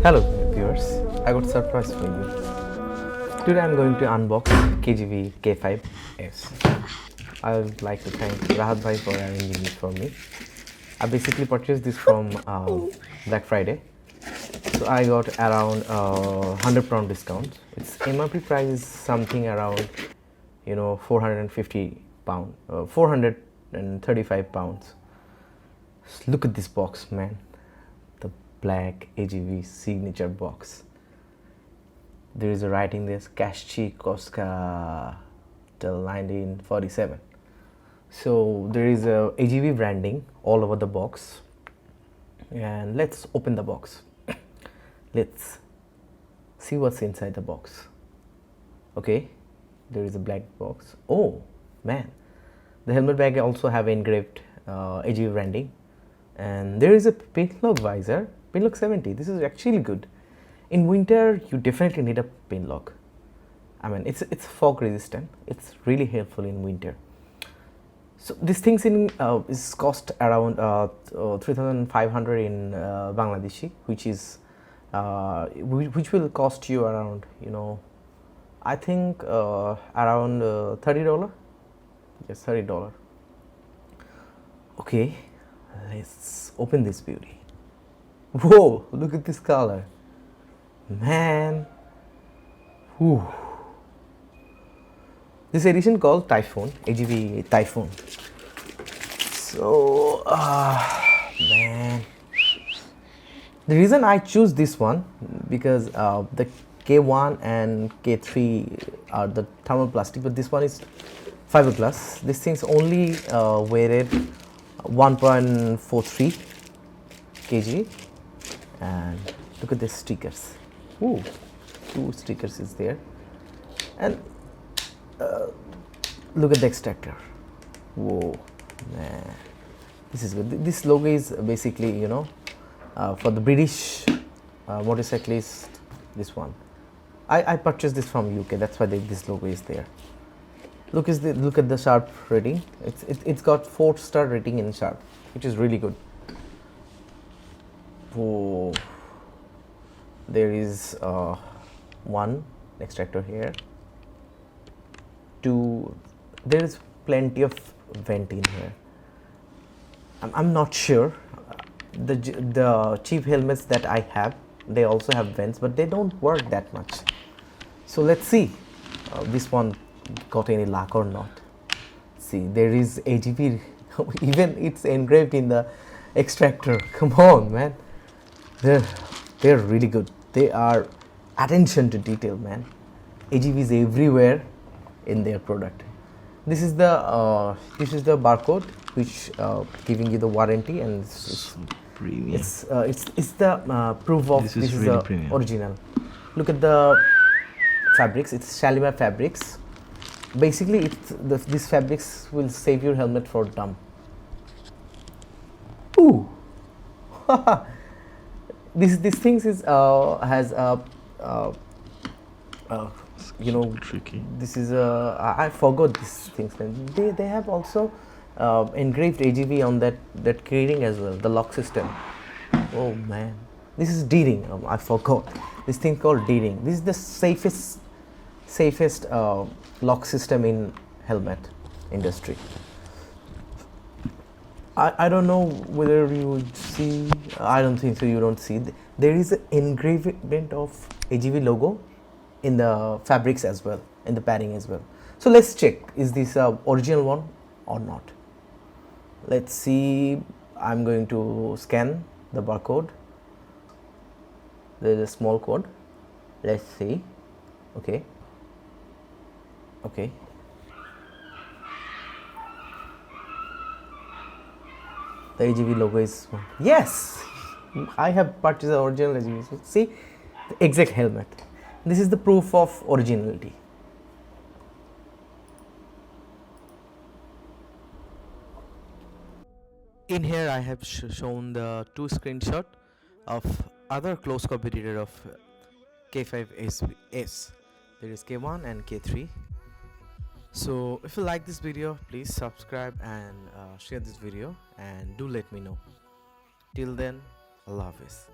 Hello viewers, I got a surprise for you. Today I'm going to unbox KGV K5 S. I would like to thank Rahat Bhai for arranging it for me. I basically purchased this from Black Friday. So I got around £100 discount. Its MRP price is something around 450 pound, 435 pounds. Look at this box, man. The black AGV signature box. There is a writing this Kashchi Koska till 1947. So there is a AGV branding all over the box. And let's open the box. Let's see what's inside the box. Okay, there is a black box. Oh man, the helmet bag also have engraved AGV branding. And there is a pinlock visor, pinlock 70. This is actually good. In winter, you definitely need a pinlock. I mean, it's fog resistant. It's really helpful in winter. So this thing's is cost around 3,500 in Bangladeshi, which will cost you around I think around $30. Yes, $30. Okay. Let's open this beauty. Whoa, look at this color. Man. Whew. This edition called Typhoon, AGV Typhoon. So, man. The reason I choose this one because the K1 and K3 are the thermoplastic, but this one is fiberglass. This thing's only weighted 1.43 kg, and look at the stickers. Ooh, 2 stickers is there, and look at the extractor. Whoa, man, this is good. This logo is basically for the British motorcyclist. This one, I purchased this from UK. That's why this logo is there. Look at the Sharp rating. It's got 4-star rating in Sharp, which is really good. Whoa. There is one extractor here. 2. There is plenty of vent in here. I'm not sure. The cheap helmets that I have, they also have vents, but they don't work that much. So let's see this one got any luck or not. See, there is AGV. Even it's engraved in the extractor. Come on, man. They're really good. They are attention to detail, man. AGV is everywhere in their product. This is the barcode which giving you the warranty, and it's the proof of this is really the premium. Original. Look at the fabrics. It's Shalimar fabrics. Basically, these fabrics will save your helmet for dump. Ooh, this things is has tricky. This is I forgot these things. They have also engraved AGV on that keyring as well. The lock system. Oh man, this is D-ring. I forgot this thing called D-ring. This is the safest lock system in helmet industry. I don't know whether you would see. I don't think so. You don't see. There is an engravement of AGV logo in the fabrics as well, in the padding as well. So let's check, is this original one or not. Let's see. I'm going to scan the barcode. There is a small code. Let's see. Okay. The AGV logo is, yes, I have purchased the original AGV. So see, the exact helmet. This is the proof of originality. In here I have shown the 2 screenshot of other close competitor of K5 S. There is K1 and K3. So if you like this video, please subscribe and share this video, and do let me know. Till then, Allah Hafiz.